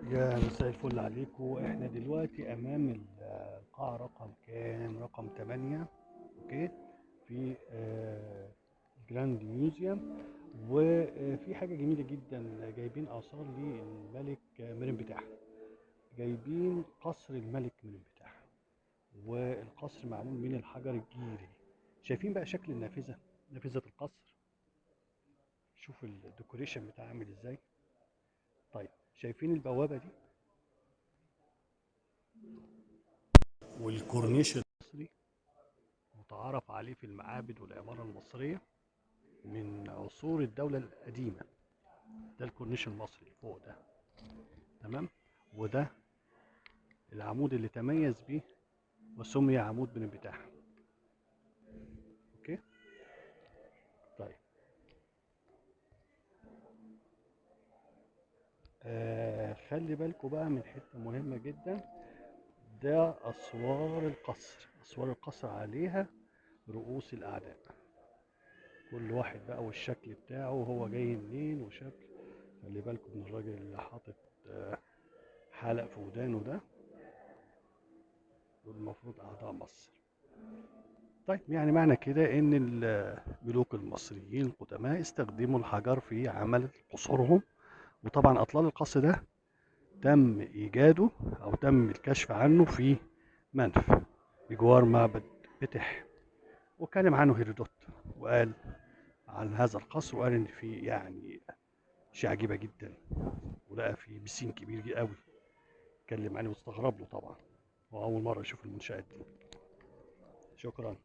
يا مساء الفل عليكم. احنا دلوقتي امام القاعة رقم كام؟ رقم 8. اوكي. في جراند ميوزيوم. وفي حاجة جميلة جدا، جايبين آثار للملك مرين بتاعها. جايبين قصر الملك مرين بتاعها، والقصر معمول من الحجر الجيري. شايفين بقى شكل النافذة، نافذة القصر؟ شوف الديكوريشن بتاعها عامل ازاي. طيب، شايفين البوابة دي والكورنيش المصري، متعارف عليه في المعابد والعمارة المصرية من عصور الدولة القديمة. ده الكورنيش المصري فوق ده. تمام. وده العمود اللي تميز بيه وسمي عمود بن البتاح. اوكي. طيب، خلي بالكوا بقى من حتة مهمة جدا. ده أسوار القصر. أسوار القصر عليها رؤوس الأعداء، كل واحد بقى والشكل بتاعه وهو جاي منين وشكل. خلي بالكوا من الراجل اللي حاطط حلق في ودانه ده، دول المفروض أعضاء مصر. طيب، يعني معنى كده إن الملوك المصريين القدماء استخدموا الحجر في عمل قصورهم. وطبعا أطلال القصر ده تم إيجاده أو تم الكشف عنه في منف بجوار معبد بتح. وكلم عنه هيرودوت، وقال عن هذا القصر، وقال إن فيه يعني شيء عجيبة جدا، ولقى فيه بسين كبير قوي. اتكلم عنه واستغرب له طبعا، وأول مرة يشوف المنشآت دي. شكرا.